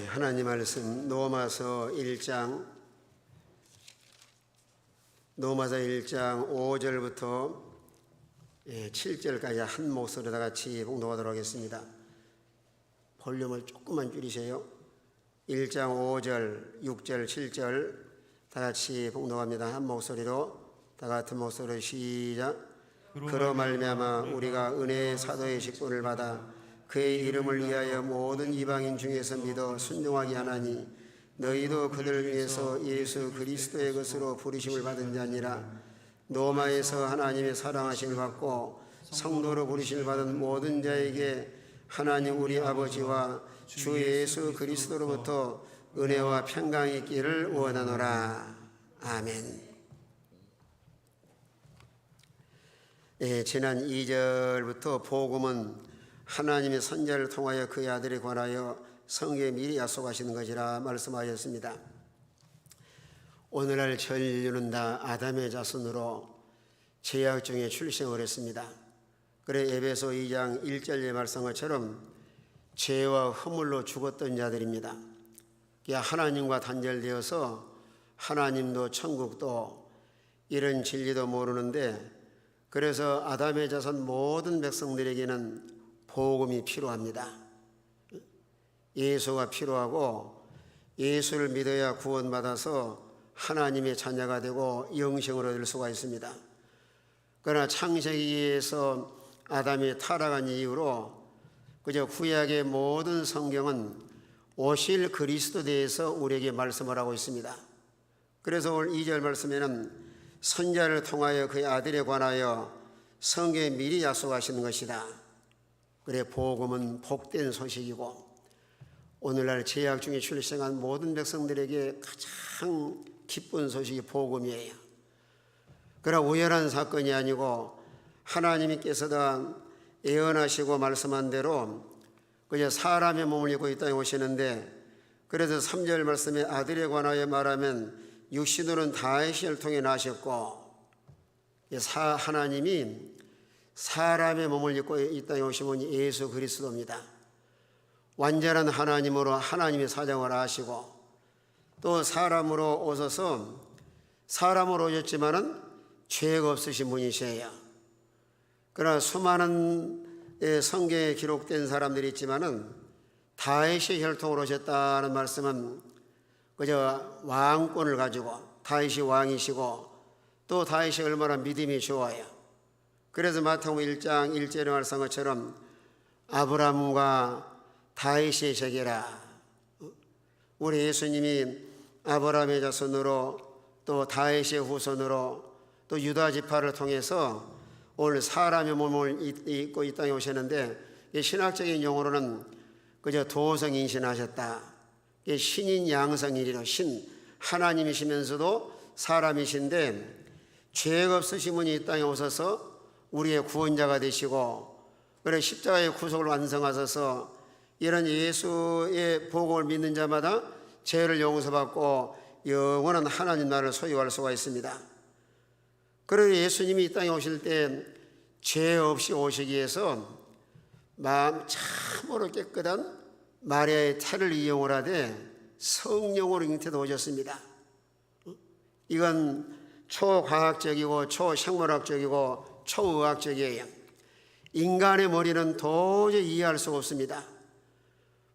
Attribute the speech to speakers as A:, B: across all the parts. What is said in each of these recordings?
A: 하나님 말씀 로마서 1장 5절부터 7절까지 한 목소리로 다 같이 봉독하도록 하겠습니다. 볼륨을 조금만 줄이세요. 1장 5절, 6절, 7절 다 같이 봉독합니다. 한 목소리로, 다 같은 목소리로 시작. 그로 말미암아 우리가 은혜의 사도의 직분을 받아 그의 이름을 위하여 모든 이방인 중에서 믿어 순종하게 하나니 너희도 그들을 위해서 예수 그리스도의 것으로 부르심을 받은 자니라. 로마에서 하나님의 사랑하심을 받고 성도로 부르심을 받은 모든 자에게 하나님 우리 아버지와 주 예수 그리스도로부터 은혜와 평강이 있기를 원하노라. 아멘. 지난 2절부터 복음은 하나님의 선자를 통하여 그의 아들에 관하여 성경에 미리 약속하시는 것이라 말씀하셨습니다. 오늘날 전 인류는 다 아담의 자손으로 죄악 중에 출생을 했습니다. 그래 에베소 2장 1절에 말씀한 것처럼 죄와 허물로 죽었던 자들입니다. 하나님과 단절되어서 하나님도 천국도 이런 진리도 모르는데, 그래서 아담의 자손 모든 백성들에게는 복음이 필요합니다. 예수가 필요하고 예수를 믿어야 구원받아서 하나님의 자녀가 되고 영생을 얻을 수가 있습니다. 그러나 창세기에서 아담이 타락한 이후로 그저 구약의 모든 성경은 오실 그리스도에 대해서 우리에게 말씀을 하고 있습니다. 그래서 오늘 2절 말씀에는 선자를 통하여 그의 아들에 관하여 성경에 미리 약속하시는 것이다. 그래 복음은 복된 소식이고 오늘날 죄악 중에 출생한 모든 백성들에게 가장 기쁜 소식이 복음이에요. 그러나 우연한 사건이 아니고 하나님께서도 예언하시고 말씀한 대로 그저 사람의 몸을 입고 이 땅에 오시는데, 그래서 3절 말씀에 아들에 관하여 말하면 육신으로는 다윗을 통해 나셨고, 하나님이 사람의 몸을 입고 이 땅에 오신 분이 예수 그리스도입니다. 완전한 하나님으로 하나님의 사정을 하시고 또 사람으로 오셔서 사람으로 오셨지만은 죄가 없으신 분이세요. 그러나 수많은 성경에 기록된 사람들이 있지만은 다윗의 혈통으로 오셨다는 말씀은 그저 왕권을 가지고 다윗이 왕이시고 또 다윗이 얼마나 믿음이 좋아요. 그래서 마태복음 1장 1절에 말씀한 것처럼 아브라함과 다윗의 세계라. 우리 예수님이 아브라함의 자손으로 또 다윗의 후손으로 또 유다 지파를 통해서 오늘 사람의 몸을 입고 이 땅에 오셨는데, 신학적인 용어로는 그저 도성인신하셨다. 신인 양성이리로 신 하나님이시면서도 사람이신데 죄가 없으신 분이 이 땅에 오셔서 우리의 구원자가 되시고, 그래 십자가의 구속을 완성하셔서 이런 예수의 복음을 믿는 자마다 죄를 용서받고 영원한 하나님 나라를 소유할 수가 있습니다. 그래서 예수님이 이 땅에 오실 때 죄 없이 오시기 위해서 마음 참으로 깨끗한 마리아의 태를 이용을 하되 성령으로 잉태도 오셨습니다. 이건 초과학적이고 초생물학적이고 초의학적이에요. 인간의 머리는 도저히 이해할 수가 없습니다.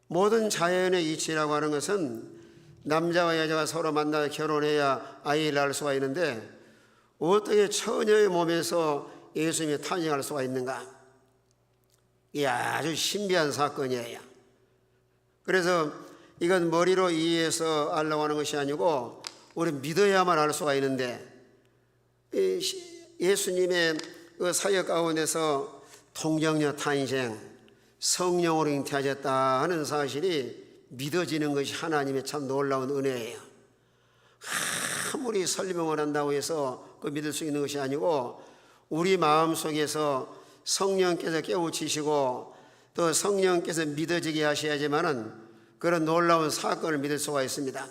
A: 모든 자연의 이치라고 하는 것은 남자와 여자가 서로 만나 결혼해야 아이를 낳을 수가 있는데 어떻게 처녀의 몸에서 예수님이 탄생할 수가 있는가? 이게 아주 신비한 사건이에요. 그래서 이건 머리로 이해해서 알려고 하는 것이 아니고 우리 믿어야만 알 수가 있는데, 예수님의 그 사역 가운데서 동정녀 탄생, 성령으로 잉태하셨다 하는 사실이 믿어지는 것이 하나님의 참 놀라운 은혜예요. 아무리 설명을 한다고 해서 그 믿을 수 있는 것이 아니고 우리 마음속에서 성령께서 깨우치시고 또 성령께서 믿어지게 하셔야지만은 그런 놀라운 사건을 믿을 수가 있습니다.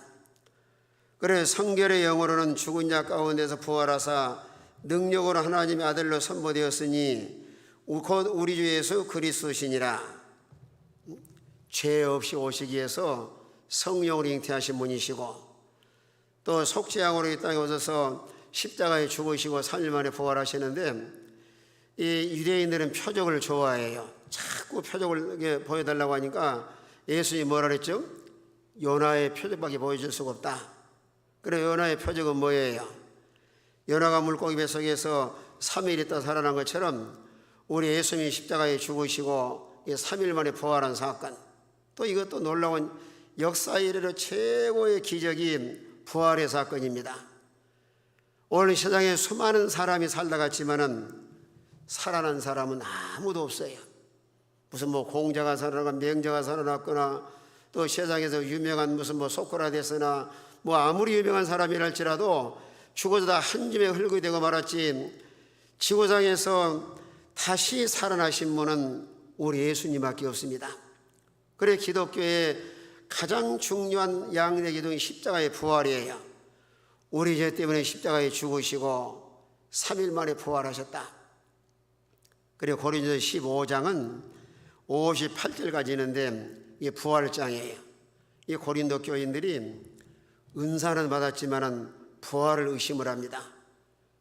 A: 그래서 성결의 영으로는 죽은 자 가운데서 부활하사 능력으로 하나님의 아들로 선포되었으니 곧 우리 주 예수 그리스도시니라. 죄 없이 오시기 위해서 성령으로 잉태하신 분이시고 또 속죄양으로 이 땅에 오셔서 십자가에 죽으시고 3일 만에 부활하시는데 이 유대인들은 표적을 좋아해요. 자꾸 표적을 보여달라고 하니까 예수님이 뭐라 그랬죠? 요나의 표적밖에 보여줄 수가 없다. 그래 요나의 표적은 뭐예요? 요나가 물고기 뱃속에서 3일 있다 살아난 것처럼 우리 예수님이 십자가에 죽으시고 3일 만에 부활한 사건, 또 이것도 놀라운 역사 이래로 최고의 기적인 부활의 사건입니다. 오늘 세상에 수많은 사람이 살다 갔지만은 살아난 사람은 아무도 없어요. 무슨 뭐 공자가 살아나거나 명자가 살아났거나 또 세상에서 유명한 무슨 뭐 소크라테스나 뭐 아무리 유명한 사람이랄지라도 죽어서 다 한 줌에 흙이 되고 말았지 지구상에서 다시 살아나신 분은 우리 예수님밖에 없습니다. 그래 기독교의 가장 중요한 양대 기둥이 십자가의 부활이에요. 우리 죄 때문에 십자가에 죽으시고 3일 만에 부활하셨다. 그리고 고린도서 15장은 58절까지 있는데 이게 부활장이에요. 이 고린도 교인들이 은사는 받았지만은 부활을 의심을 합니다.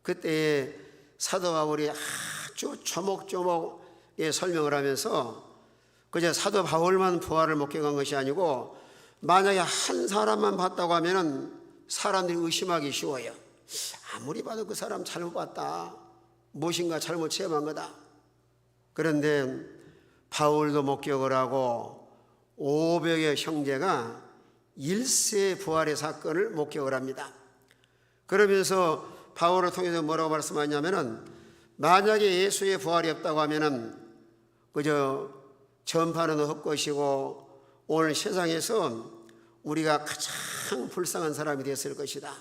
A: 그때 사도 바울이 아주 조목조목 설명을 하면서 그저 사도 바울만 부활을 목격한 것이 아니고 만약에 한 사람만 봤다고 하면은 사람들이 의심하기 쉬워요. 아무리 봐도 그 사람 잘못 봤다, 무엇인가 잘못 체험한 거다. 그런데 바울도 목격을 하고 500여 형제가 일세 부활의 사건을 목격을 합니다. 그러면서 바울을 통해서 뭐라고 말씀하냐면은 만약에 예수의 부활이 없다고 하면은 그저 전파는 헛것이고 오늘 세상에서 우리가 가장 불쌍한 사람이 됐을 것이다.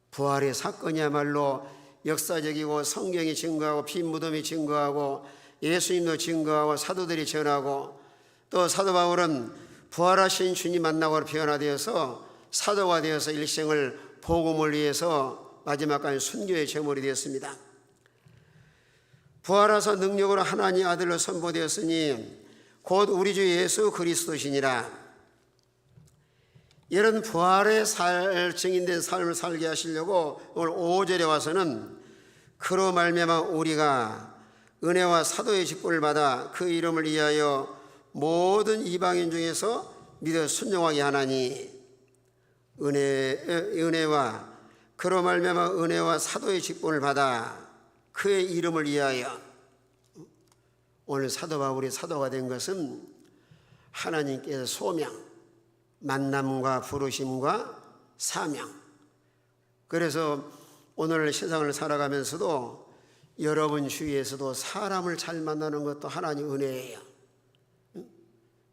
A: 부활의 사건이야말로 역사적이고 성경이 증거하고 빈 무덤이 증거하고 예수님도 증거하고 사도들이 전하고 또 사도 바울은 부활하신 주님 만나고 변화되어서 사도가 되어서 일생을 복음을 위해서 마지막까지 순교의 제물이 되었습니다. 부활하사 능력으로 하나님 아들로 선포되었으니 곧 우리 주 예수 그리스도시니라. 이런 부활의 증인된 삶을 살게 하시려고 오늘 5절에 와서는 그로 말미암아 우리가 은혜와 사도의 직분을 받아 그 이름을 위하여 모든 이방인 중에서 믿어 순종하게 하나니 은혜와 그로 말미암아 은혜와 사도의 직분을 받아 그의 이름을 위하여. 오늘 사도 바울이 사도가 된 것은 하나님께서 소명, 만남과 부르심과 사명. 그래서 오늘 세상을 살아가면서도 여러분 주위에서도 사람을 잘 만나는 것도 하나님 은혜예요.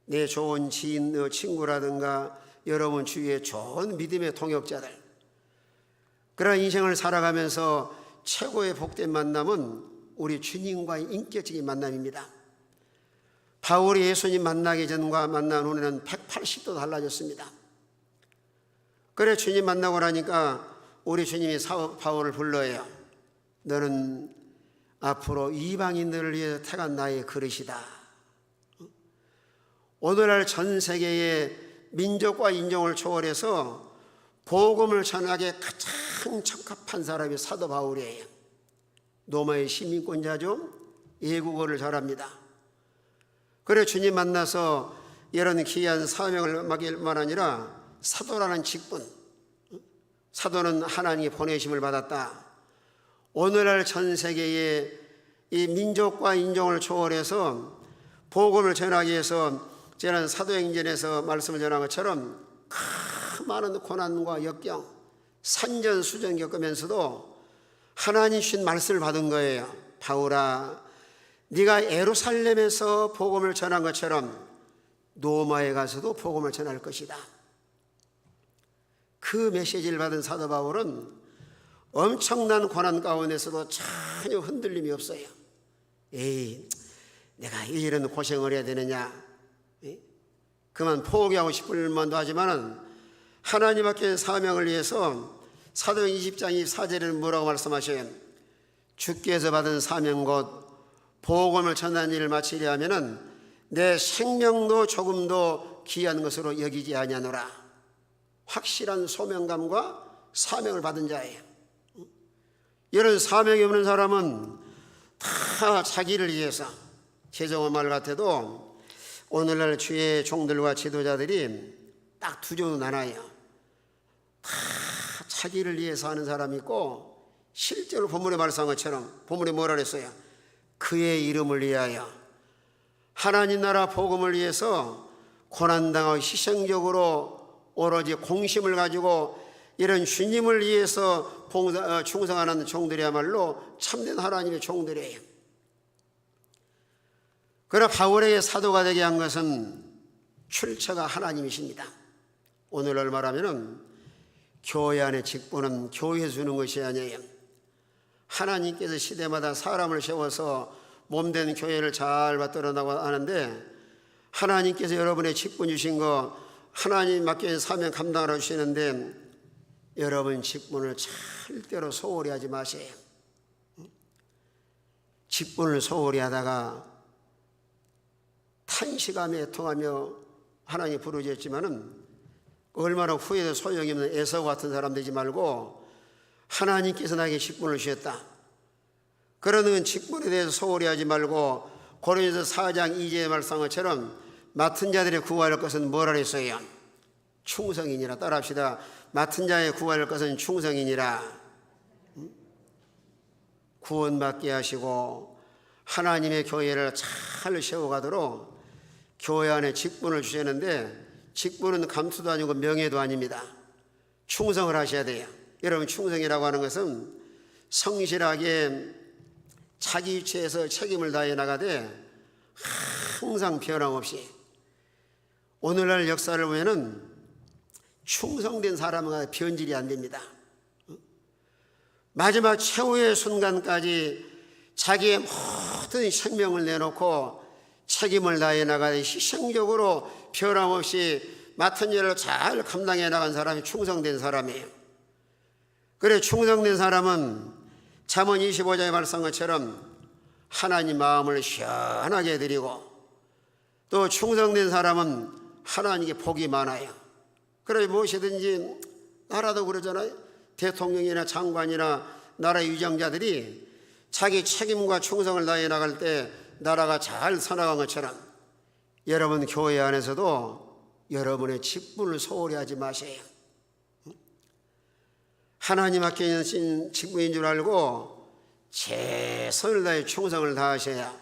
A: 내 좋은 지인, 친구라든가 여러분 주위에 좋은 믿음의 동역자들, 그런 인생을 살아가면서 최고의 복된 만남은 우리 주님과의 인격적인 만남입니다. 바울이 예수님 만나기 전과 만난 후에는 180도 달라졌습니다. 그래 주님 만나고 나니까 우리 주님이 바울을 불러요. 너는 앞으로 이방인들을 위해 택한 나의 그릇이다. 오늘날 전 세계의 민족과 인종을 초월해서 복음을 전하기에 가장 적합한 사람이 사도 바울이에요. 로마의 시민권자죠. 외국어를 잘합니다. 그래 주님 만나서 이런 귀한 사명을 맡길 뿐만 아니라 사도라는 직분, 사도는 하나님이 보내심을 받았다. 오늘날 전 세계의 이 민족과 인종을 초월해서 복음을 전하기 위해서 저는 사도행전에서 말씀을 전한 것처럼 큰 많은 고난과 역경, 산전수전 겪으면서도 하나님 주신 말씀을 받은 거예요. 바울아, 네가 예루살렘에서 복음을 전한 것처럼 로마에 가서도 복음을 전할 것이다. 그 메시지를 받은 사도 바울은 엄청난 고난 가운데서도 전혀 흔들림이 없어요. 에이, 내가 이런 고생을 해야 되느냐, 그만 포기하고 싶을 만도 하지만은 하나님 앞에 사명을 위해서 사도행 20장 24절에는 뭐라고 말씀하셔요? 주께서 받은 사명 곧 복음을 전하는 일을 마치려 하면은 내 생명도 조금도 것도 귀한 것으로 여기지 아니하노라. 확실한 소명감과 사명을 받은 자예요. 이런 사명이 없는 사람은 다 자기를 위해서, 개정한 말 같아도 오늘날 주의 종들과 지도자들이 딱 두 종으로 나눠요. 다 자기를 위해서 하는 사람이 있고, 실제로 본문에 말씀한 것처럼 본문에 뭐라 그랬어요? 그의 이름을 위하여, 하나님 나라 복음을 위해서 고난당하고 희생적으로 오로지 공심을 가지고 이런 주님을 위해서 충성하는 종들이야말로 참된 하나님의 종들이에요. 그러나 바울에게 사도가 되게 한 것은 출처가 하나님이십니다. 오늘날 말하면 교회 안의 직분은 교회 주는 것이 아니에요. 하나님께서 시대마다 사람을 세워서 몸된 교회를 잘 받들어나고 하는데, 하나님께서 여러분의 직분 주신 거 하나님 맡겨진 사명 감당하러 주시는데, 여러분 직분을 절대로 소홀히 하지 마세요. 직분을 소홀히 하다가 탄식하며 애통하며 하나님이 부르셨지만은 얼마나 후회도 소용이 없는 에서 같은 사람 되지 말고, 하나님께서 나에게 직분을 주셨다, 그러는 직분에 대해서 소홀히 하지 말고, 고린도서 4장 2절의 말씀한 것처럼 맡은 자들의 구할 것은 뭐라 했어요? 충성이니라. 따라합시다. 맡은 자의 구할 것은 충성이니라. 구원받게 하시고 하나님의 교회를 잘 세워가도록 교회 안에 직분을 주셨는데, 직분은 감투도 아니고 명예도 아닙니다. 충성을 하셔야 돼요. 여러분, 충성이라고 하는 것은 성실하게 자기 위치에서 책임을 다해 나가되 항상 변함없이, 오늘날 역사를 보면은 충성된 사람은 변질이 안 됩니다. 마지막 최후의 순간까지 자기의 모든 생명을 내놓고 책임을 다해 나가되 희생적으로 변함없이 맡은 일을 잘 감당해 나간 사람이 충성된 사람이에요. 그래, 충성된 사람은 잠언 25장에 말씀한 것처럼 하나님 마음을 시원하게 해드리고, 또 충성된 사람은 하나님께 복이 많아요. 그래, 무엇이든지, 나라도 그러잖아요. 대통령이나 장관이나 나라의 위정자들이 자기 책임과 충성을 다해 나갈 때 나라가 잘 살아간 것처럼, 여러분 교회 안에서도 여러분의 직분을 소홀히 하지 마세요. 하나님 맡겨진 직분인 줄 알고 최선을 다해 충성을 다하셔야,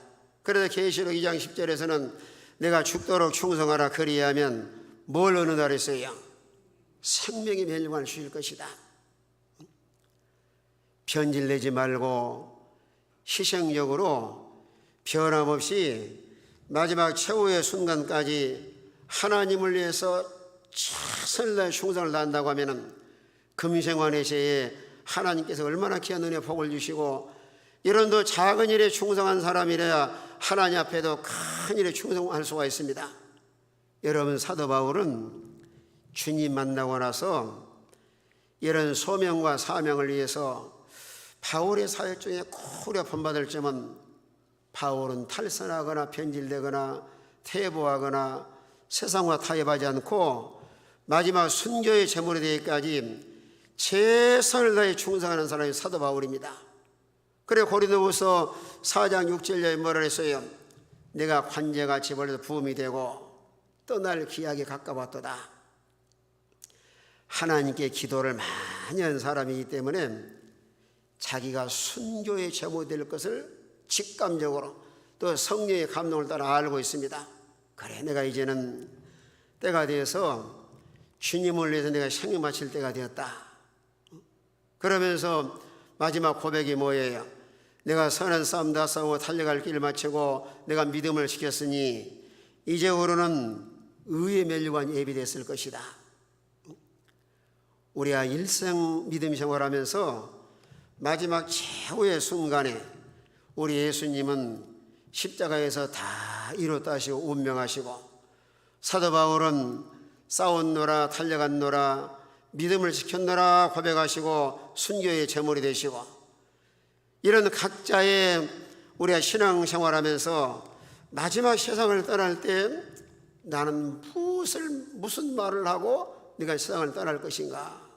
A: 그래서 계시록 2장 10절에서는 내가 죽도록 충성하라, 그리하면 뭘 얻는다 그랬어요? 생명의 멸류관을 주실 것이다. 변질내지 말고 희생적으로 변함없이 마지막 최후의 순간까지 하나님을 위해서 최선을 다해 충성을 다한다고 하면은 금생환의 시에 하나님께서 얼마나 귀한 은혜 복을 주시고, 이런 더 작은 일에 충성한 사람이라야 하나님 앞에도 큰 일에 충성할 수가 있습니다. 여러분, 사도 바울은 주님 만나고 나서 이런 소명과 사명을 위해서 바울의 사역 중에 고려 본받을 점은, 바울은 탈선하거나 변질되거나 퇴보하거나 세상과 타협하지 않고 마지막 순교의 제물이 되기까지 최선을 다해 충성하는 사람이 사도 바울입니다. 그래, 고린도후서 4장 6절에 뭐라 했어요? 내가 관제같이 벌려서 부음이 되고 떠날 기약에 가까웠도다. 하나님께 기도를 많이 한 사람이기 때문에 자기가 순교의 제물이 될 것을 직감적으로 또 성령의 감동을 따라 알고 있습니다. 그래, 내가 이제는 때가 되어서 주님을 위해서 내가 생명 바칠 때가 되었다. 그러면서 마지막 고백이 뭐예요? 내가 선한 싸움 다 싸우고 달려갈 길을 마치고 내가 믿음을 지켰으니 이제후로는 의의 멸류관이 예비됐을 것이다. 우리가 일생 믿음 생활하면서 마지막 최후의 순간에 우리 예수님은 십자가에서 다 이뤘다 하시고 운명하시고, 사도 바울은 싸웠노라 달려갔노라 믿음을 지켰노라 고백하시고 순교의 제물이 되시고, 이런 각자의 우리가 신앙생활하면서 마지막 세상을 떠날 때 나는 무슨 말을 하고 네가 세상을 떠날 것인가?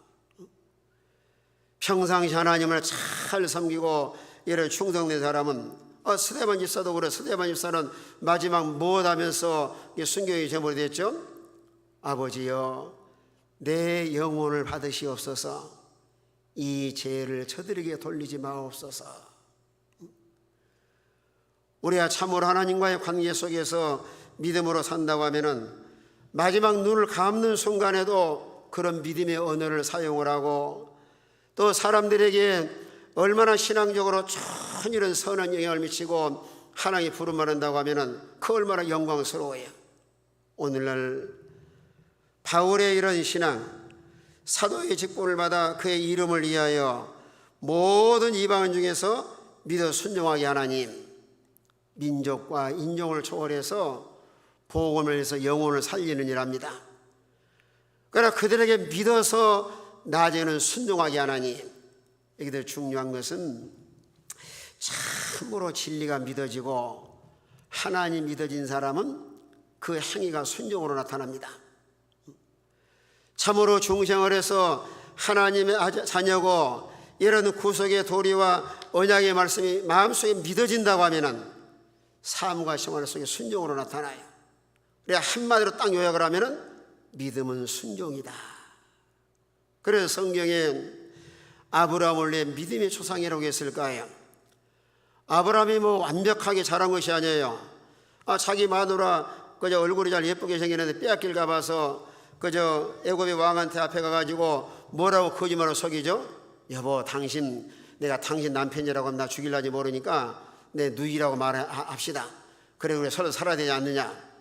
A: 평상시 하나님을 잘 섬기고 이런 충성된 사람은 스데반 집사도 그래. 스데반 집사는 마지막 무엇하면서 순교의 제물이 됐죠? 아버지여, 내 영혼을 받으시옵소서. 이 죄를 저들에게 돌리지 마옵소서. 우리가 참으로 하나님과의 관계 속에서 믿음으로 산다고 하면은 마지막 눈을 감는 순간에도 그런 믿음의 언어를 사용을 하고, 또 사람들에게 얼마나 신앙적으로 전 이런 선한 영향을 미치고 하나님이 부름을 한다고 하면은 그 얼마나 영광스러워요. 오늘날 바울의 이런 신앙, 사도의 직분을 받아 그의 이름을 위하여 모든 이방인 중에서 믿어 순종하게 하나님, 민족과 인종을 초월해서 복음을 해서 영혼을 살리는 일합니다. 그러나 그들에게 믿어서 낮에는 순종하게 하나님, 여기들 중요한 것은 참으로 진리가 믿어지고 하나님 믿어진 사람은 그 행위가 순종으로 나타납니다. 참으로 중생을 해서 하나님의 자녀고 이런 구속의 도리와 언약의 말씀이 마음속에 믿어진다고 하면은 삶과 생활 속에 순종으로 나타나요. 그래 한마디로 딱 요약을 하면은 믿음은 순종이다. 그래서 성경에 아브라함을 왜 믿음의 조상이라고 했을까요? 아브라함이 완벽하게 자란 것이 아니에요. 자기 마누라 그저 얼굴이 잘 예쁘게 생겼는데 빼앗길까 봐서 그저 애굽의 왕한테 앞에 가가지고 뭐라고 거짓말로 속이죠? 여보, 내가 당신 남편이라고 하면 나 죽일라지 모르니까 내 누이라고 말합시다. 그래 서로 살아야 되지 않느냐?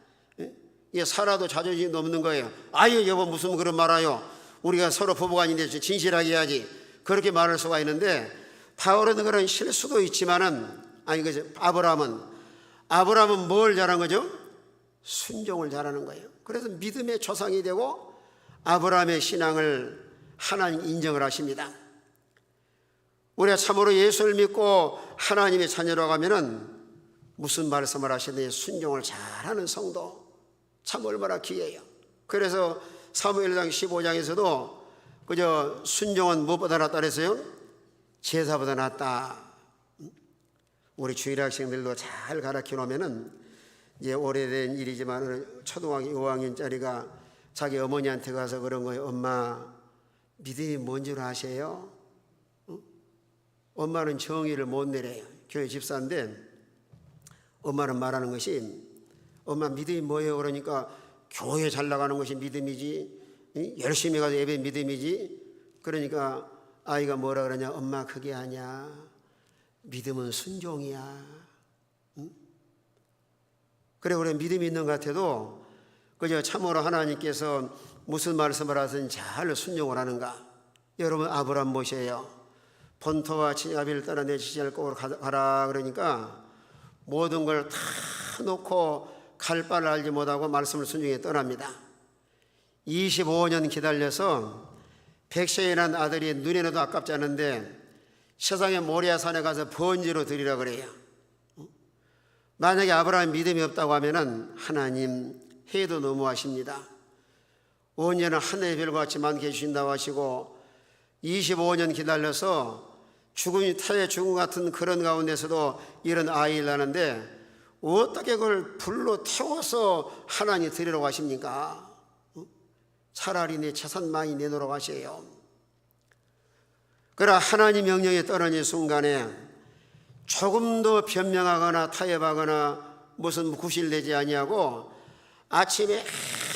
A: 이게 살아도 자존심이 넘는 거예요. 아유 여보, 무슨 그런 말아요? 우리가 서로 부부가 아닌데 진실하게 해야지. 그렇게 말할 수가 있는데, 바울은 그런 실수도 있지만은 아브라함은 뭘 잘한 거죠? 순종을 잘하는 거예요. 그래서 믿음의 조상이 되고 아브라함의 신앙을 하나님 인정을 하십니다. 우리가 참으로 예수를 믿고 하나님의 자녀라고 하면은 무슨 말씀을 하시든지 순종을 잘하는 성도, 참 얼마나 귀해요. 그래서 사무엘상 15장에서도 그저 순종은 무엇보다 낫다 그랬어요? 제사보다 낫다. 우리 주일 학생들도 잘 가르쳐 놓으면은, 이제 오래된 일이지만 초등학교 5학년짜리가 자기 어머니한테 가서 그런 거예요. 엄마, 믿음이 뭔 줄 아세요? 엄마는 정의를 못 내려요. 교회 집사인데 엄마는 말하는 것이, 엄마 믿음이 뭐예요? 그러니까 교회 잘 나가는 것이 믿음이지, 열심히 가서 예배 믿음이지. 그러니까 아이가 뭐라 그러냐? 엄마 그게 아니야, 믿음은 순종이야. 그래, 우리 믿음이 있는 것 같아도 그저 참으로 하나님께서 무슨 말씀을 하든 잘 순종을 하는가? 여러분, 아브라함 보세요. 본토와 친아비를 떠나 내 지지할 곳으로 가라 그러니까 모든 걸 다 놓고 갈 바를 알지 못하고 말씀을 순종해 떠납니다. 25년 기다려서 백세에 난 아들이 눈에도 아깝지 않은데 세상의 모리아산에 가서 번제로 드리라 그래요. 만약에 아브라함 믿음이 없다고 하면은 하나님 해도 너무하십니다. 언제나 하늘의 별과 같이 많게 해주신다고 하시고 25년 기다려서 죽음이 타의 죽음 같은 그런 가운데서도 이런 아이를 낳는데 어떻게 그걸 불로 태워서 하나님 드리라고 하십니까? 차라리 내 재산 많이 내놓으라고 하세요. 그러나 하나님 명령에 떨어진 순간에 조금도 변명하거나 타협하거나 무슨 구실되지 아니하고 아침에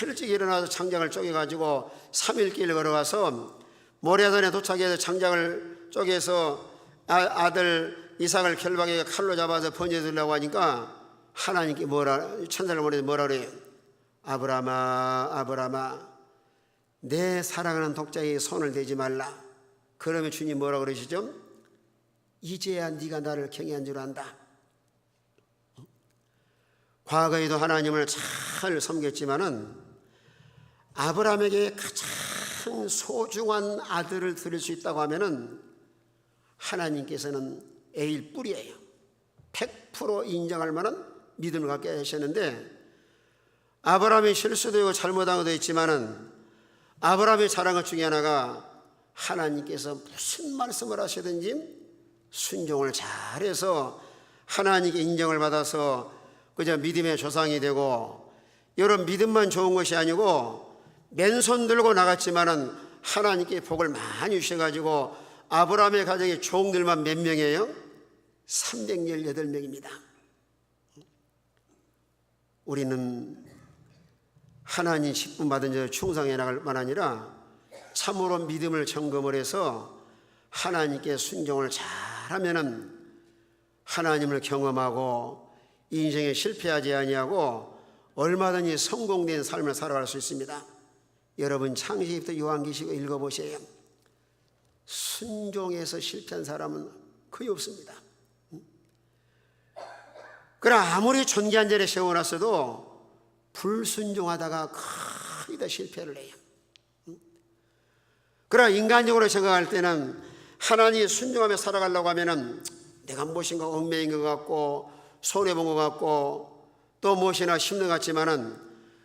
A: 일찍 일어나서 장작을 쪼개가지고 3일길 걸어가서 모리아산에 도착해서 장작을 쪼개서 아들 이삭을 결박해 칼로 잡아서 번제드리려고 하니까 하나님께 천사를 보내서 뭐라 그래요? 아브라함아, 아브라함아, 내 사랑하는 독자의 손을 대지 말라. 그러면 주님 뭐라 그러시죠? 이제야 네가 나를 경외한 줄 안다. 과거에도 하나님을 잘 섬겼지만은 아브라함에게 가장 소중한 아들을 드릴 수 있다고 하면은 하나님께서는 A일 뿐이에요. 100% 인정할 만한 믿음을 갖게 하셨는데 아브라함이 실수도 있고 잘못한 것도 있지만은 아브라함이 잘한 것 중에 하나가 하나님께서 무슨 말씀을 하시든지 순종을 잘해서 하나님께 인정을 받아서 그저 믿음의 조상이 되고, 이런 믿음만 좋은 것이 아니고 맨손 들고 나갔지만은 하나님께 복을 많이 주셔가지고 아브라함의 가정의 종들만 몇 명이에요? 318명입니다. 우리는 하나님 직분 받은 자 충성해 나갈 만 아니라 참으로 믿음을 점검을 해서 하나님께 순종을 잘하면은 하나님을 경험하고 인생에 실패하지 아니하고 얼마든지 성공된 삶을 살아갈 수 있습니다. 여러분 창세기부터 요한계시록 읽어보세요. 순종해서 실패한 사람은 거의 없습니다. 그러나 아무리 존귀한 자리에 세워놨어도 불순종하다가 거의 다 실패를 해요. 그러나 인간적으로 생각할 때는 하나님 순종하며 살아가려고 하면은 내가 무엇인가 얽매인 것 같고 손해본 것 같고 또 무엇이나 힘든 것 같지만은,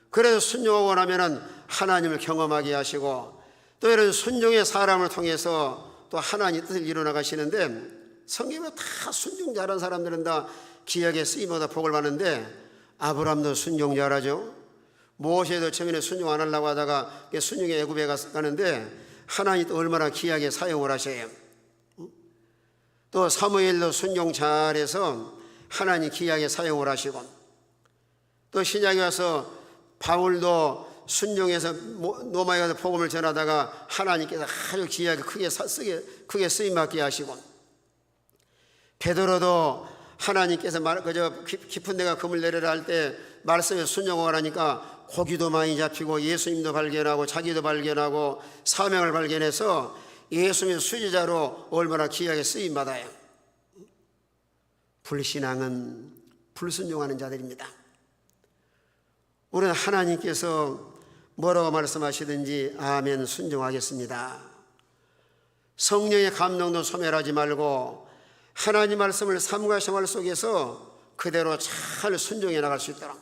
A: 그래도 순종하고 나면은 하나님을 경험하게 하시고 또 이런 순종의 사람을 통해서 또 하나님 뜻을 이루어나가시는데, 성경에 다 순종 잘한 사람들은 다 기약에 쓰임보다 복을 받는데 아브라함도 순종 잘하죠. 모세도 처음에는 순종 안 하려고 하다가 순종의 애굽에 가는데 하나님 또 얼마나 귀하게 사용을 하셔요. 또 사무엘도 순종 잘해서 하나님 귀하게 사용을 하시고, 또 신약에 와서 바울도 순종해서 로마에 가서 복음을 전하다가 하나님께서 아주 귀하게 크게 쓰임받게 하시고, 베드로도 하나님께서 그저 깊은 데가 금을 내려라 할 때 말씀에 순종을 하니까 고기도 많이 잡히고 예수님도 발견하고 자기도 발견하고 사명을 발견해서 예수님의 수제자로 얼마나 귀하게 쓰임받아요. 불신앙은 불순종하는 자들입니다. 우리는 하나님께서 뭐라고 말씀하시든지 아멘 순종하겠습니다. 성령의 감동도 소멸하지 말고 하나님 말씀을 삶과 생활 속에서 그대로 잘 순종해 나갈 수 있도록.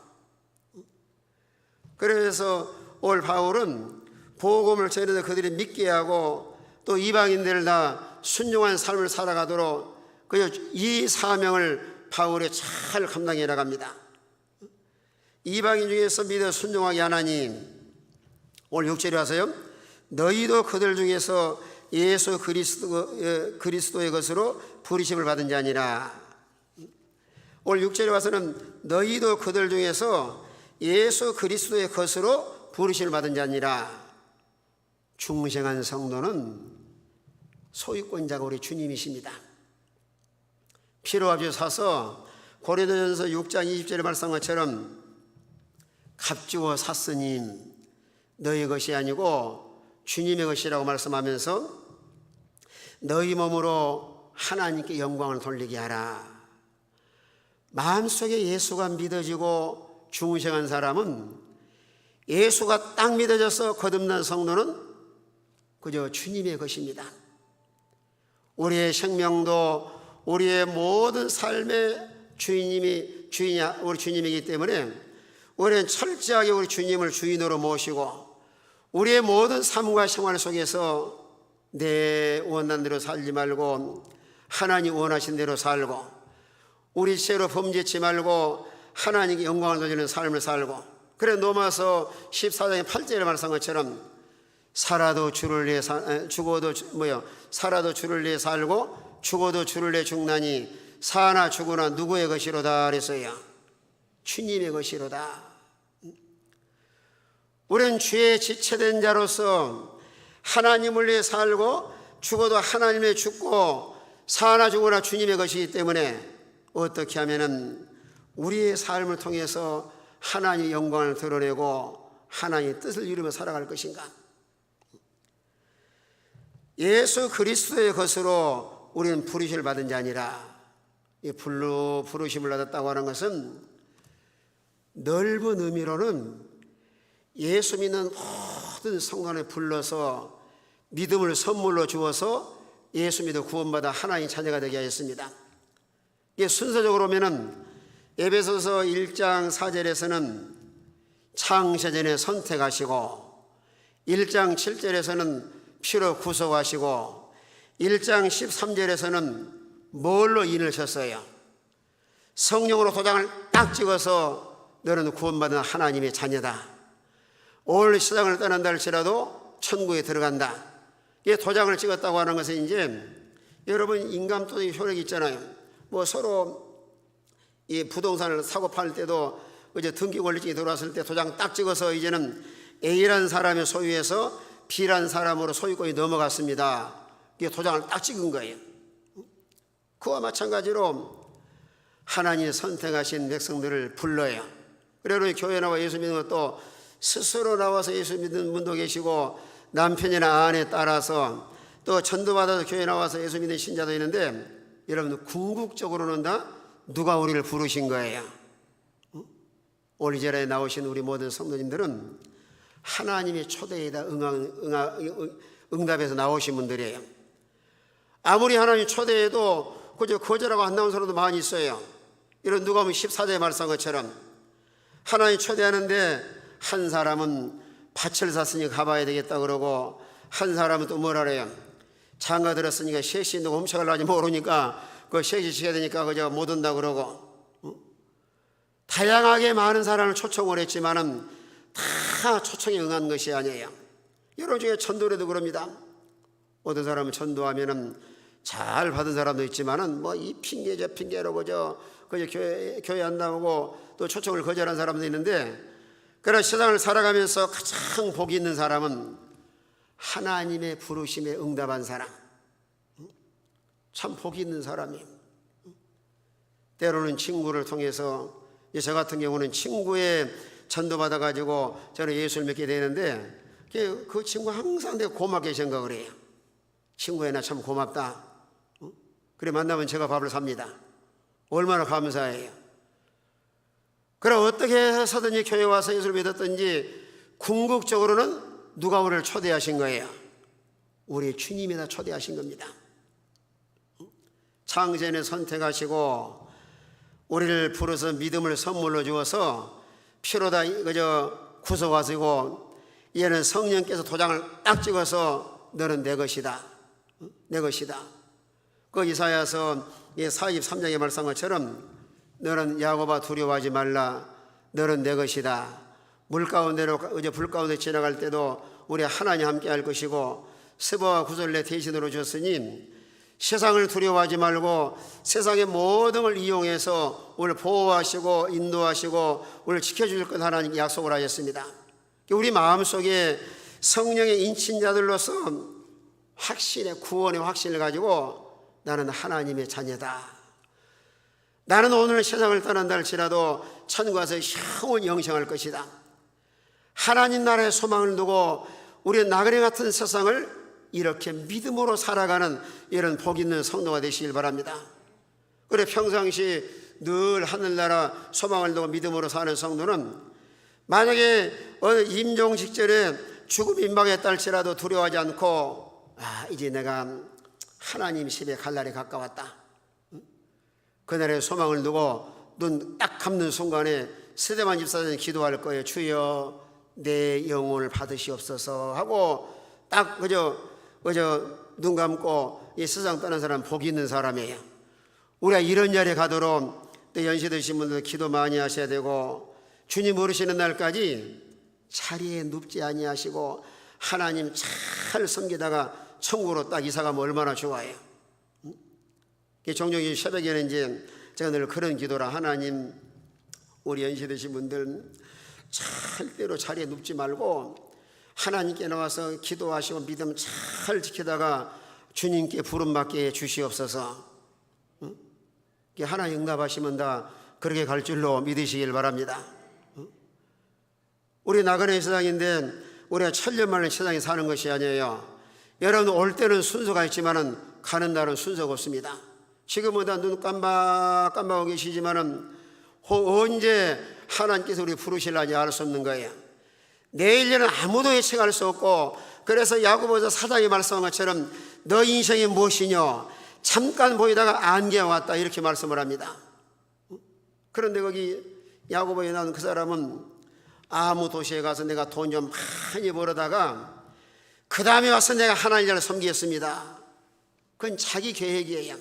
A: 그래서 오늘 바울은 복음을 전해서 그들이 믿게 하고 또 이방인들을 다 순종한 삶을 살아가도록 이 사명을 바울이 잘 감당해 나갑니다. 이방인 중에서 믿어 순종하게 하나니, 오늘 6절에 와서요, 너희도 그들 중에서 예수 그리스도의 것으로 부르심을 받은 자니라. 오늘 6절에 와서는 너희도 그들 중에서 예수 그리스도의 것으로 부르심을 받은 자니라. 중생한 성도는 소유권자가 우리 주님이십니다. 피로 값이 사서 고린도전서 6장 20절에 말씀한 것처럼 값주어 샀으니 너희 것이 아니고 주님의 것이라고 말씀하면서 너희 몸으로 하나님께 영광을 돌리게 하라. 마음속에 예수가 믿어지고 중생한 사람은, 예수가 딱 믿어져서 거듭난 성도는 그저 주님의 것입니다. 우리의 생명도 우리의 모든 삶의 주인이 우리 주님이기 때문에 우리는 철저하게 우리 주님을 주인으로 모시고 우리의 모든 삶과 생활 속에서 내 원한 대로 살지 말고 하나님 원하신 대로 살고, 우리 죄로 범죄치 말고 하나님께 영광을 돌리는 삶을 살고, 그래 로마서 14장의 8절에 말씀한 것처럼 살아도 주를 위해 살아도 주를 위해 살고 죽어도 주를 위해 죽나니 사나 죽으나 누구의 것이로다 그랬어요. 주님의 것이로다. 우리는 죄에 지체된 자로서 하나님을 위해 살고 죽어도 하나님의 죽고 사나 죽으나 주님의 것이기 때문에 어떻게 하면은 우리의 삶을 통해서 하나님의 영광을 드러내고 하나님의 뜻을 이루며 살아갈 것인가? 예수 그리스도의 것으로 우리는 부르심을 받은 자니라. 이 부르심을 받았다고 하는 것은 넓은 의미로는 예수 믿는 모든 성도를 불러서 믿음을 선물로 주어서 예수 믿어 구원받아 하나님의 자녀가 되게 하였습니다. 이게 순서적으로 보면은 에베소서 1장 4절에서는 창세전에 선택하시고 1장 7절에서는 피로 구속하시고 1장 13절에서는 뭘로 인을 쳤어요? 성령으로 도장을 딱 찍어서 너는 구원받은 하나님의 자녀다. 오늘 세상을 떠난다 할지라도 천국에 들어간다. 이 도장을 찍었다고 하는 것은 이제 여러분 인감도의 효력이 있잖아요. 뭐 서로 이 부동산을 사고 팔 때도 이제 등기 권리증이 들어왔을 때 도장 딱 찍어서 이제는 A라는 사람의 소유에서 B라는 사람으로 소유권이 넘어갔습니다. 이게 도장을 딱 찍은 거예요. 그와 마찬가지로 하나님이 선택하신 백성들을 불러요. 그래서 교회 나와 예수 믿는 것도 스스로 나와서 예수 믿는 분도 계시고 남편이나 아내에 따라서 또 전도받아서 교회 나와서 예수 믿는 신자도 있는데, 여러분 궁극적으로는 다 누가 우리를 부르신 거예요? 오늘 이 자리에 나오신 우리 모든 성도님들은 하나님의 초대에다 응답해서 나오신 분들이에요. 아무리 하나님 초대해도 그저 거절하고 안 나온 사람도 많이 있어요. 이런 누가복음 14절에 말씀한 것처럼 하나님 초대하는데 한 사람은 밭을 샀으니 가봐야 되겠다 그러고, 한 사람은 또 뭐라 그래요? 장가 들었으니까 셋이 누구 훔쳐가려고 하지 모르니까 그 셋이 지켜야 되니까 그저 못 온다 그러고, 다양하게 많은 사람을 초청을 했지만은 다 초청에 응한 것이 아니에요. 여러분 중에 전도래도 그럽니다. 어떤 사람은 전도하면은 잘 받은 사람도 있지만은 뭐 이 핑계 저 핑계로 그저 교회 안 나오고 또 초청을 거절한 사람도 있는데, 그러나 세상을 살아가면서 가장 복이 있는 사람은 하나님의 부르심에 응답한 사람, 참 복이 있는 사람이에요. 때로는 친구를 통해서, 저 같은 경우는 친구의 전도받아 가지고 저는 예수를 믿게 되는데, 그 친구 항상 내가 고맙게 생각을 해요. 친구야 나 참 고맙다. 그래 만나면 제가 밥을 삽니다. 얼마나 감사해요. 그럼 어떻게 해서든지 교회 와서 예수를 믿었든지 궁극적으로는 누가 우리를 초대하신 거예요? 우리 주님이 다 초대하신 겁니다. 창세전에 선택하시고 우리를 부르서 믿음을 선물로 주어서 피로 다 그저 구속하시고, 이제는 성령께서 도장을 딱 찍어서 너는 내 것이다, 내 것이다. 그 이사야서 43장에 말씀한 것처럼 너는 야곱아 두려워하지 말라, 너는 내 것이다. 물 가운데로 불 가운데 지나갈 때도 우리 하나님 함께 할 것이고, 스바와 구슬을 내 대신으로 줬으니 세상을 두려워하지 말고 세상의 모든 걸 이용해서 우리를 보호하시고 인도하시고 우리를 지켜줄 것 하나님 약속을 하셨습니다. 우리 마음속에 성령의 인친자들로서 확신의 구원의 확신을 가지고 나는 하나님의 자녀다, 나는 오늘 세상을 떠난다 할지라도 천국 가서 영원 영생할 것이다, 하나님 나라의 소망을 두고 우리의 나그네 같은 세상을 이렇게 믿음으로 살아가는 이런 복 있는 성도가 되시길 바랍니다. 그래 평상시 늘 하늘나라 소망을 두고 믿음으로 사는 성도는 만약에 임종 직전에 죽음이 임박했다 할지라도 두려워하지 않고, 이제 내가 하나님 집에 갈 날이 가까웠다, 그날의 소망을 두고 눈 딱 감는 순간에 스데반 집사장이 기도할 거예요. 주여 내 영혼을 받으시옵소서 하고 딱 그저 눈 감고 이 세상 떠난 사람 복이 있는 사람이에요. 우리가 이런 자리에 가도록 또 연세 드신 분들 기도 많이 하셔야 되고, 주님 오르시는 날까지 자리에 눕지 아니하시고 하나님 잘 섬기다가 천국으로 딱 이사가면 얼마나 좋아요. 종종 이 새벽에는 이제 제가 늘 그런 기도라, 하나님 우리 연세 드신 분들 절대로 자리에 눕지 말고 하나님께 나와서 기도하시고 믿음 잘 지키다가 주님께 부름받게 주시옵소서. 하나님 응답하시면 다 그렇게 갈 줄로 믿으시길 바랍니다. 우리 나그네 세상인데 우리가 천년만에 세상에 사는 것이 아니에요. 여러분 올 때는 순서가 있지만은 가는 날은 순서가 없습니다. 지금은 다 눈 깜박깜박하고 계시지만은 언제 하나님께서 우리 부르실라니 알 수 없는 거예요. 내일에는 아무도 예측할 수 없고, 그래서 야고보서 4장에 말씀한 것처럼 너 인생이 무엇이냐, 잠깐 보이다가 안개가 왔다, 이렇게 말씀을 합니다. 그런데 거기 야고보에 나온 그 사람은 아무 도시에 가서 내가 돈 좀 많이 벌어다가 그 다음에 와서 내가 하나님을 섬기겠습니다. 그건 자기 계획이에요.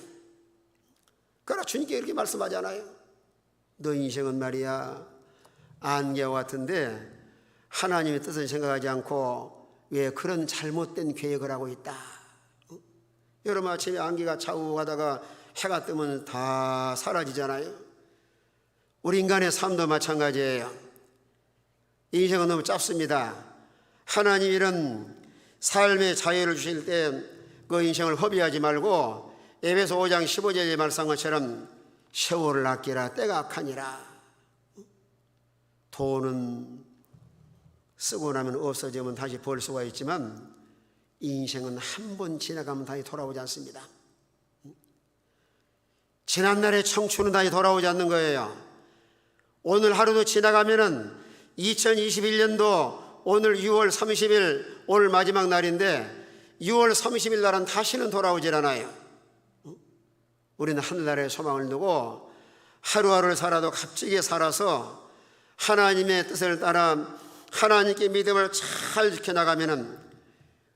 A: 그러나 주님께 이렇게 말씀하잖아요. 너 인생은 말이야 안개와 같은데 하나님의 뜻을 생각하지 않고 왜 그런 잘못된 계획을 하고 있다. 여러분 아침에 안개가 차고 가다가 해가 뜨면 다 사라지잖아요. 우리 인간의 삶도 마찬가지예요. 인생은 너무 짧습니다. 하나님 이런 삶의 자유를 주실 때 그 인생을 허비하지 말고 에베소 5장 15절에 말씀한 것처럼 세월을 아끼라 때가 악하니라. 돈은 쓰고 나면 없어지면 다시 벌 수가 있지만 인생은 한 번 지나가면 다시 돌아오지 않습니다. 지난날의 청춘은 다시 돌아오지 않는 거예요. 오늘 하루도 지나가면은 2021년도 오늘 6월 30일 오늘 마지막 날인데 6월 30일 날은 다시는 돌아오질 않아요. 우리는 하늘나라의 소망을 두고 하루하루를 살아도 값지게 살아서 하나님의 뜻을 따라 하나님께 믿음을 잘 지켜나가면은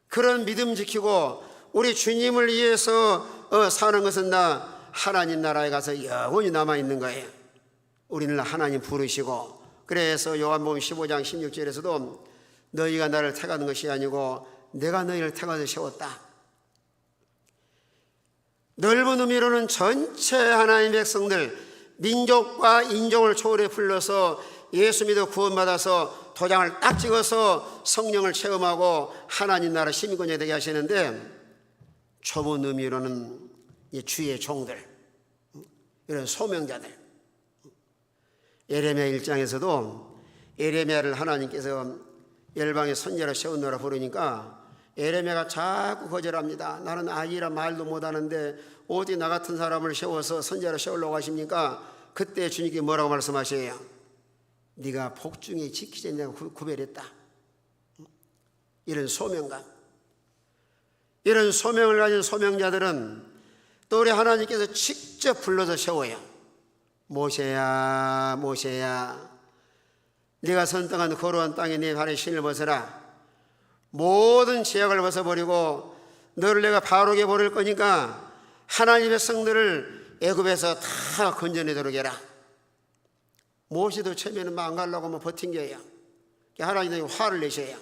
A: 그런 믿음 지키고 우리 주님을 위해서 사는 것은 다 하나님 나라에 가서 영원히 남아있는 거예요. 우리는 하나님 부르시고 그래서 요한복음 15장 16절에서도 너희가 나를 택하는 것이 아니고 내가 너희를 택하여 세웠다. 넓은 의미로는 전체 하나님의 백성들 민족과 인종을 초월해 불러서 예수 믿어 구원받아서 도장을 딱 찍어서 성령을 체험하고 하나님 나라 시민권자 되게 하시는데 좁은 의미로는 주의 종들 이런 소명자들 예레미야 1장에서도 예레미야를 하나님께서 열방의 선지자로 세우느라 부르니까 예레미야가 자꾸 거절합니다. 나는 아이라 말도 못하는데 어디 나 같은 사람을 세워서 선지자로 세우려고 하십니까? 그때 주님께 뭐라고 말씀하셔요? 네가 복중에 지키지 않냐고 구별했다. 이런 소명감, 이런 소명을 가진 소명자들은 또 우리 하나님께서 직접 불러서 세워요. 모세야 모세야 네가 선택한 거룩한 땅에 네 발에 신을 벗어라. 모든 제약을 벗어버리고 너를 내가 바로게 보낼 거니까 하나님의 성들을 애굽에서 다 건져내도록 해라. 모세도 처음에는 막 안 가려고 하면 버틴 거예요. 하나님이 화를 내셔요.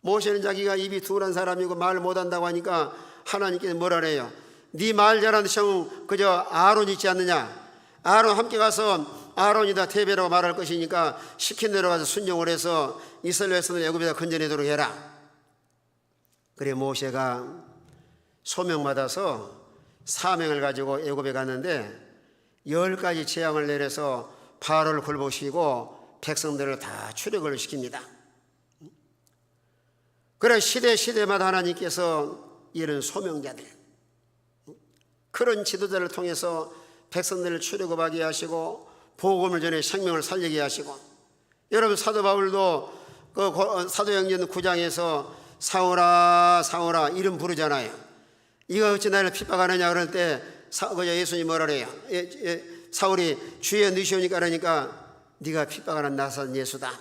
A: 모세는 자기가 입이 둔한 사람이고 말 못한다고 하니까 하나님께서 뭐라 그래요? 네 말 잘하는 형 그저 아론 있지 않느냐? 아론 함께 가서 아론이 다 대배라고 말할 것이니까 시킨 대로 가서 순종을 해서 이스라엘 백성을 애굽에서 건져내도록 해라. 그래 모세가 소명받아서 사명을 가지고 애굽에 갔는데 10가지 재앙을 내려서 바로를 굴복시키고 백성들을 다 출애굽을 시킵니다. 그래 시대마다 하나님께서 이런 소명자들 그런 지도자를 통해서 백성들을 출애굽하게 하시고 복음을 전해 생명을 살리게 하시고 여러분 사도 바울도 그 사도행전 9장에서 사울아 사울아 이름 부르잖아요. 이가 어찌 나를 핍박하느냐 그럴 때 예수님이 뭐라 그래요? 사울이 주의 느시오니까 그러니까 네가 핍박하는 나사렛 예수다.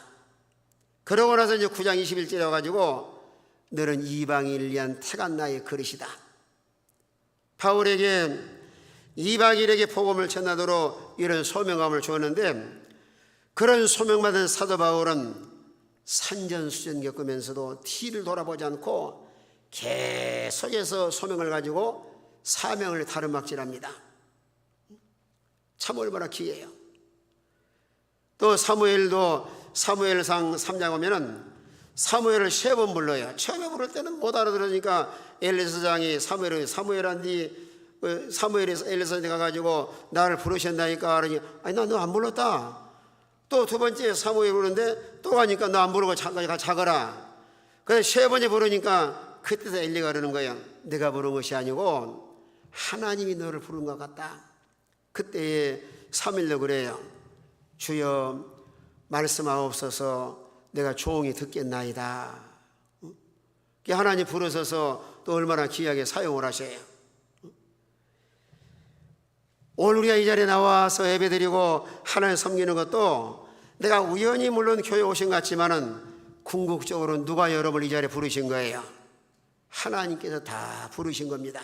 A: 그러고 나서 이제 9장 21절에 와가지고 너는 이방인을 위한 택한 나의 그릇이다. 바울에게 이방인에게 복음을 전하도록 이런 소명감을 주었는데 그런 소명받은 사도 바울은 산전수전 겪으면서도 뒤를 돌아보지 않고 계속해서 소명을 가지고 사명을 다름막질합니다. 참 얼마나 기이해요. 또 사무엘도 사무엘상 3장 보면은 사무엘을 3번 불러요. 처음에 부를 때는 못 알아들으니까 엘리사장이 사무엘한테 사무엘에서 엘리사한테 가가지고 나를 부르셨나니까 그러니 아니 나 너 안 불렀다. 또 두 번째 사무엘 부르는데 또 가니까 너 안 부르고 자거라. 그래서 3번에 부르니까 그때서 엘리가 그러는 거예요. 내가 부른 것이 아니고 하나님이 너를 부른 것 같다. 그때에 사무엘도 그래요. 주여 말씀하옵소서 내가 조용히 듣겠나이다. 하나님 부르셔서 또 얼마나 귀하게 사용을 하셔요. 오늘 우리가 이 자리에 나와서 예배드리고 하나님 섬기는 것도 내가 우연히 물론 교회 오신 것 같지만은 궁극적으로 누가 여러분을 이 자리에 부르신 거예요? 하나님께서 다 부르신 겁니다.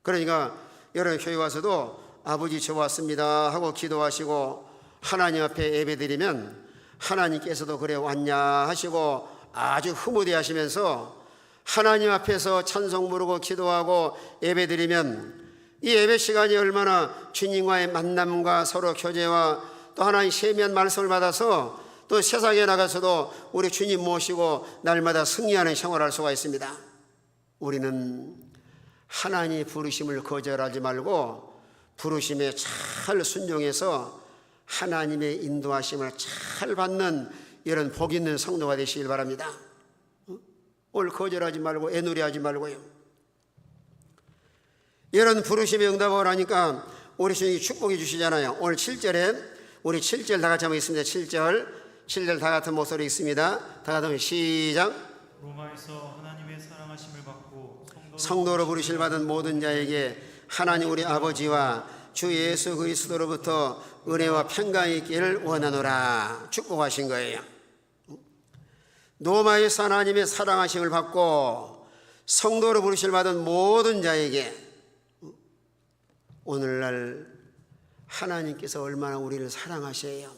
A: 그러니까 여러분 교회 와서도 아버지 저 왔습니다 하고 기도하시고 하나님 앞에 예배드리면 하나님께서도 그래 왔냐 하시고 아주 흐뭇해 하시면서 하나님 앞에서 찬송 부르고 기도하고 예배드리면 이 예배 시간이 얼마나 주님과의 만남과 서로 교제와 또 하나님 세미한 말씀을 받아서 또 세상에 나가서도 우리 주님 모시고 날마다 승리하는 생활을 할 수가 있습니다. 우리는 하나님의 부르심을 거절하지 말고 부르심에 잘 순종해서 하나님의 인도하심을 잘 받는 이런 복 있는 성도가 되시길 바랍니다. 오늘 거절하지 말고 애누리하지 말고요. 이런 부르심의 응답을 하니까 우리 주님이 축복해 주시잖아요. 오늘 7절에 우리 7절 다 같이 한번 있습니다. 7절 다 같은 목소리 있습니다. 다 같이 시작.
B: 로마에서 하나님의 사랑하심을 받고
A: 성도로 부르실 받은 모든 자에게 하나님 우리 아버지와 주 예수 그리스도로부터 은혜와 평강이 있기를 원하노라 축복하신 거예요. 로마에서 하나님의 사랑하심을 받고 성도로 부르실 받은 모든 자에게 오늘날 하나님께서 얼마나 우리를 사랑하셔요.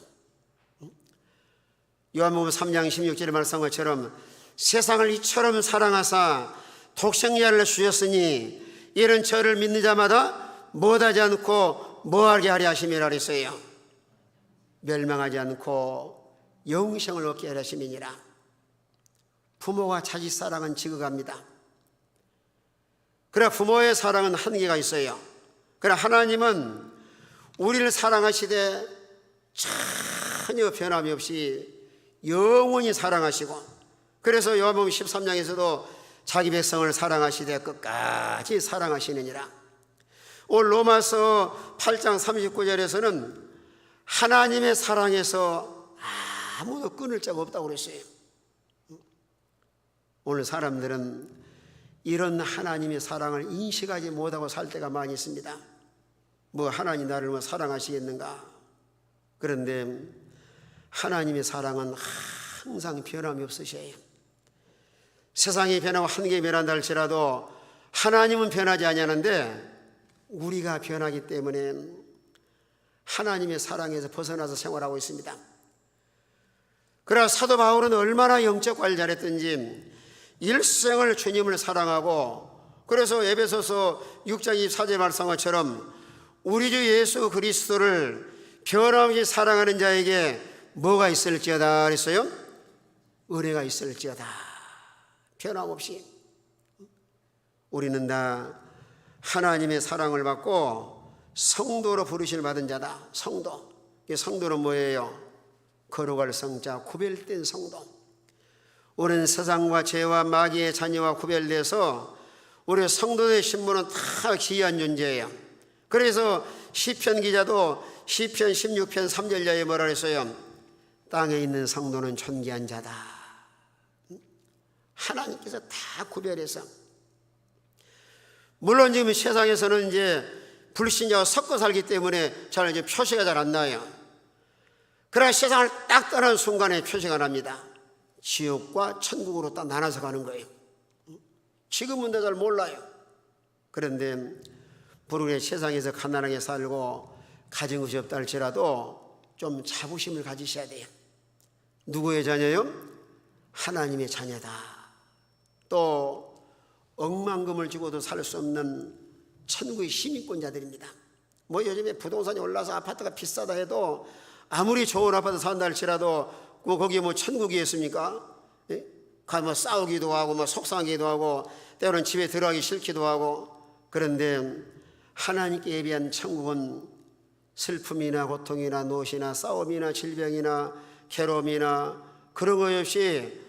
A: 요한복음 3장 16절에 말씀한 것처럼 세상을 이처럼 사랑하사 독생자를 주셨으니 이런 저를 믿는 자마다 못하지 않고 뭐하게 하려 하심이라 그랬어요. 멸망하지 않고 영생을 얻게 하려 하심이니라. 부모와 자식 사랑은 지극합니다. 그러나 부모의 사랑은 한계가 있어요. 그러나 하나님은 우리를 사랑하시되 전혀 변함이 없이 영원히 사랑하시고, 그래서 요한복음 13장에서도 자기 백성을 사랑하시되 끝까지 사랑하시느니라. 오늘 로마서 8장 39절에서는 하나님의 사랑에서 아무도 끊을 자가 없다고 그랬어요. 오늘 사람들은 이런 하나님의 사랑을 인식하지 못하고 살 때가 많이 있습니다. 뭐 하나님 나를 뭐 사랑하시겠는가? 그런데 하나님의 사랑은 항상 변함이 없으셔요. 세상이 변하고 한계가 변한다 할지라도 하나님은 변하지 아니하는데 우리가 변하기 때문에 하나님의 사랑에서 벗어나서 생활하고 있습니다. 그러나 사도 바울은 얼마나 영적 관리를 잘했든지 일생을 주님을 사랑하고, 그래서 에베소서 6장 24절 말씀한 것처럼 우리 주 예수 그리스도를 변함없이 사랑하는 자에게 뭐가 있을지어다 그랬어요? 은혜가 있을지어다. 변함없이 우리는 다 하나님의 사랑을 받고 성도로 부르심을 받은 자다. 성도. 성도는 뭐예요? 거룩할 성자, 구별된 성도. 우리는 세상과 죄와 마귀의 자녀와 구별돼서 우리 성도의 신분은 다 귀한 존재예요. 그래서 시편 기자도 시편 16편 3절야에 뭐라 그랬어요? 땅에 있는 성도는 존귀한 자다. 하나님께서 다 구별해서, 물론 지금 세상에서는 이제 불신자와 섞어 살기 때문에 잘 이제 표시가 잘 안 나요. 그러나 세상을 딱 떠나는 순간에 표시가 납니다. 지옥과 천국으로 딱 나눠서 가는 거예요. 지금은 다 잘 몰라요. 그런데 부르게 세상에서 가난하게 살고 가진 것이 없다 할지라도 좀 자부심을 가지셔야 돼요. 누구의 자녀요? 하나님의 자녀다. 또 억만금을 주고도 살 수 없는 천국의 시민권자들입니다. 뭐 요즘에 부동산이 올라서 아파트가 비싸다 해도 아무리 좋은 아파트 산다 할지라도 뭐 거기에 뭐 천국이 있습니까? 예? 가면 싸우기도 하고 뭐 속상하기도 하고 때로는 집에 들어가기 싫기도 하고. 그런데 하나님께 예비한 천국은 슬픔이나 고통이나 노시나 싸움이나 질병이나 괴로움이나 그런 것 없이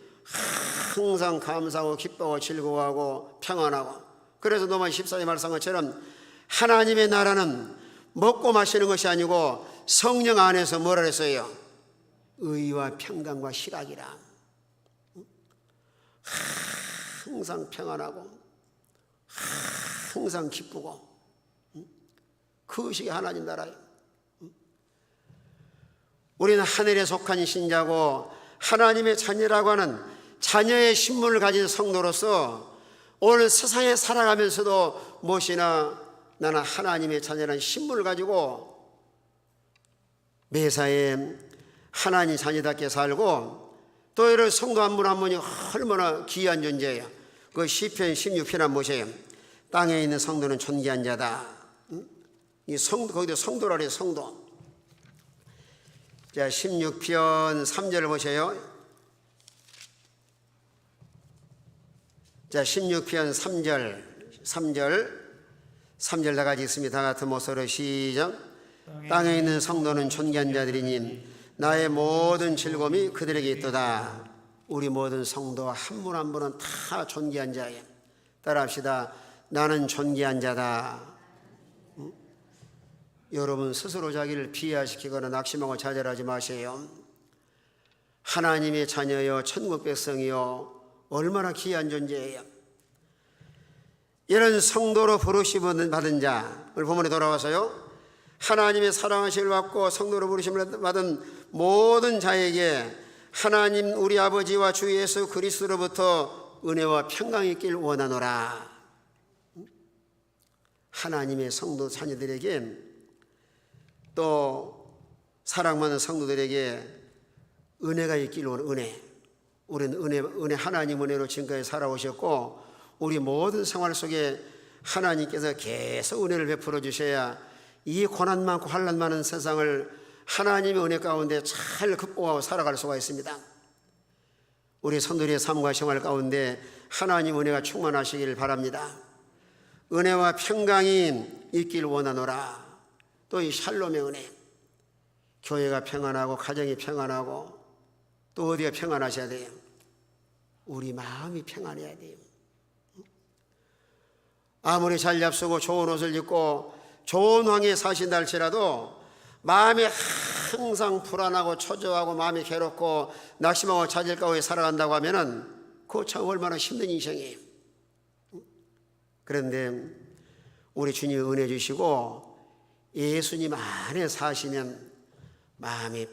A: 항상 감사하고 기뻐하고 즐거워하고 평안하고. 그래서 로마 14절 말씀한 것처럼 하나님의 나라는 먹고 마시는 것이 아니고 성령 안에서 뭐라 그랬어요? 의와 평강과 희락이라. 항상 평안하고 항상 기쁘고 그것이 하나님 나라예요. 우리는 하늘에 속한 신자고 하나님의 자녀라고 하는 자녀의 신분을 가진 성도로서 오늘 세상에 살아가면서도 무엇이나 나는 하나님의 자녀라는 신분을 가지고 매사에 하나님 자녀답게 살고 또 이런 성도 한 분 한 분이 얼마나 귀한 존재예요. 그 시편 16편 한번 보세요. 땅에 있는 성도는 존귀한 자다. 이 성도, 거기도 성도라 그래요. 성도. 자, 16편 3절을 보세요. 자, 16편 3절 다 같이 있습니다. 다 같은 목소리로 시작. 땅에 있는 성도는 존귀한 자들이니 나의 모든 즐거움이 그들에게 있도다. 우리 모든 성도 한 분 한 분은 다 존귀한 자예요. 따라합시다. 나는 존귀한 자다. 여러분 스스로 자기를 비하시키거나 낙심하고 좌절하지 마세요. 하나님의 자녀여 천국 백성이요 얼마나 귀한 존재예요. 이런 성도로 부르심을 받은 자, 오늘 본문에 돌아와서요, 하나님의 사랑하심을 받고 성도로 부르심을 받은 모든 자에게 하나님 우리 아버지와 주 예수 그리스도로부터 은혜와 평강이 있길 원하노라. 하나님의 성도 자녀들에게 또 사랑받는 성도들에게 은혜가 있길 원하는 은혜. 우리는 은혜 하나님 은혜로 지금까지 살아오셨고 우리 모든 생활 속에 하나님께서 계속 은혜를 베풀어 주셔야 이 고난 많고 환난 많은 세상을 하나님의 은혜 가운데 잘 극복하고 살아갈 수가 있습니다. 우리 성도들의 삶과 생활 가운데 하나님 은혜가 충만하시길 바랍니다. 은혜와 평강이 있길 원하노라. 또 이 샬롬의 은혜, 교회가 평안하고 가정이 평안하고 또 어디가 평안하셔야 돼요? 우리 마음이 평안해야 돼요. 아무리 잘 잡수고 좋은 옷을 입고 좋은 황에 사신다 할지라도 마음이 항상 불안하고 초조하고 마음이 괴롭고 낙심하고 자질 가운데 살아간다고 하면은 그거 참 얼마나 힘든 인생이에요. 그런데 우리 주님이 은혜 주시고 예수님 안에 사시면 마음의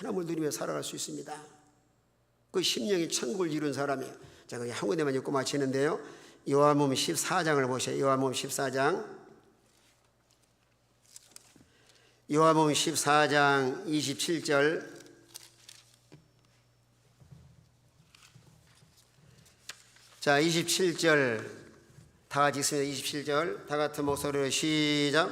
A: 평안함을 누리며 살아갈 수 있습니다. 그 심령이 천국을 이룬 사람이에요. 자, 그냥 한 군데만 읽고 마치는데요. 요한복음 14장을 보세요. 요한복음 14장. 요한복음 14장 27절. 자, 27절 다 같이 있습니다. 27절 다 같은 목소리로 시작.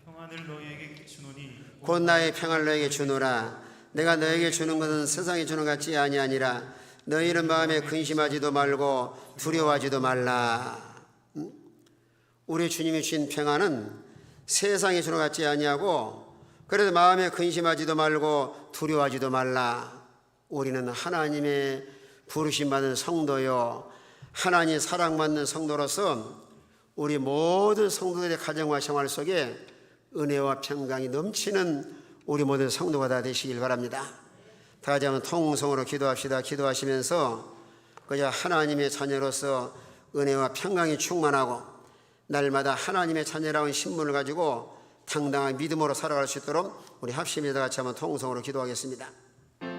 B: 평안을 너희에게 주노니
A: 곧 나의 평안을 너에게 주노라. 내가 너에게 주는 것은 세상에 주는 것 같지 아니하니라. 너희는 마음에 근심하지도 말고 두려워하지도 말라. 우리 주님이 주신 평안은 세상에 주는 것 같지 아니하고 그래도 마음에 근심하지도 말고 두려워하지도 말라. 우리는 하나님의 부르심 받은 성도요 하나님 사랑받는 성도로서 우리 모든 성도들의 가정과 생활 속에 은혜와 평강이 넘치는 우리 모든 성도가 다 되시길 바랍니다. 다 같이 한번 통성으로 기도합시다. 기도하시면서 그저 하나님의 자녀로서 은혜와 평강이 충만하고 날마다 하나님의 자녀라는 신분을 가지고 당당한 믿음으로 살아갈 수 있도록 우리 합심해서 같이 한번 통성으로 기도하겠습니다.